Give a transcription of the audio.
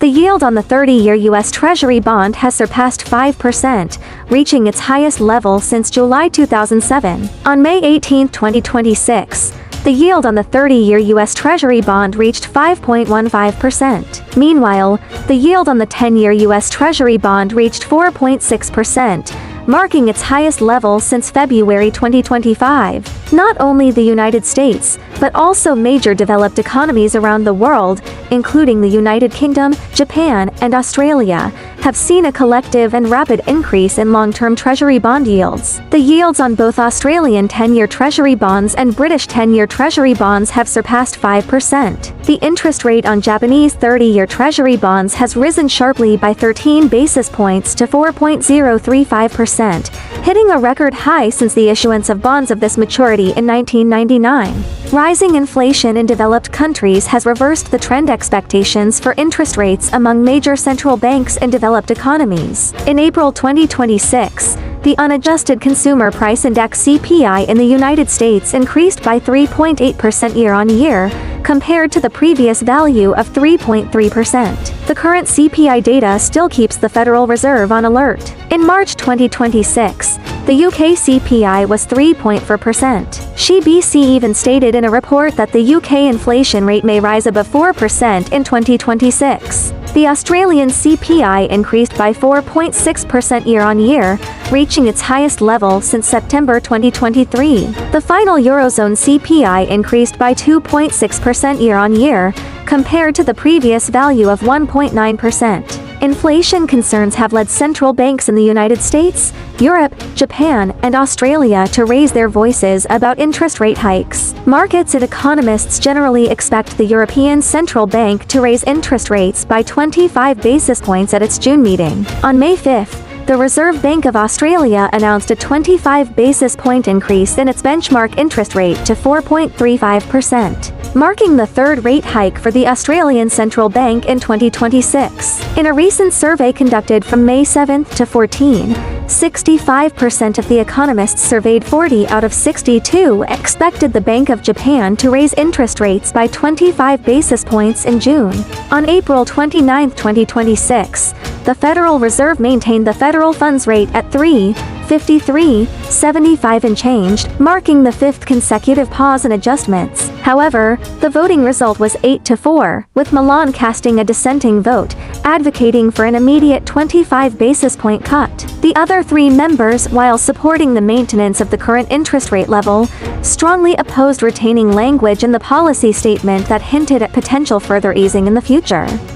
The yield on the 30-year US Treasury bond has surpassed 5%, reaching its highest level since July 2007. On May 18, 2026, the yield on the 30-year US Treasury bond reached 5.15%. Meanwhile, the yield on the 10-year US Treasury bond reached 4.6%, marking its highest level since February 2025. Not only the United States, but also major developed economies around the world, including the United Kingdom, Japan, and Australia, have seen a collective and rapid increase in long-term Treasury bond yields. The yields on both Australian 10-year Treasury bonds and British 10-year Treasury bonds have surpassed 5%. The interest rate on Japanese 30-year Treasury bonds has risen sharply by 13 basis points to 4.035%, hitting a record high since the issuance of bonds of this maturity in 1999. Rising inflation in developed countries has reversed the trend expectations for interest rates among major central banks in developed economies. In April 2026, the unadjusted consumer price index CPI in the United States increased by 3.8% year-on-year, compared to the previous value of 3.3%. The current CPI data still keeps the Federal Reserve on alert. In March 2026, the UK CPI was 3.4%. HSBC even stated in a report that the UK inflation rate may rise above 4% in 2026. The Australian CPI increased by 4.6% year-on-year, reaching its highest level since September 2023. The final Eurozone CPI increased by 2.6% year-on-year, compared to the previous value of 1.9%. Inflation concerns have led central banks in the United States, Europe, Japan, and Australia to raise their voices about interest rate hikes. Markets and economists generally expect the European Central Bank to raise interest rates by 25 basis points at its June meeting. On May 5th, the Reserve Bank of Australia announced a 25 basis point increase in its benchmark interest rate to 4.35%. Marking the third rate hike for the Australian Central Bank in 2026. In a recent survey conducted from May 7 to 14, 65% of the economists surveyed, 40 out of 62, expected the Bank of Japan to raise interest rates by 25 basis points in June. On April 29, 2026, the Federal Reserve maintained the federal funds rate at 3.5375 and changed, marking the fifth consecutive pause in adjustments. However, the voting result was 8-4, with Milan casting a dissenting vote, advocating for an immediate 25 basis point cut. The other three members, while supporting the maintenance of the current interest rate level, strongly opposed retaining language in the policy statement that hinted at potential further easing in the future.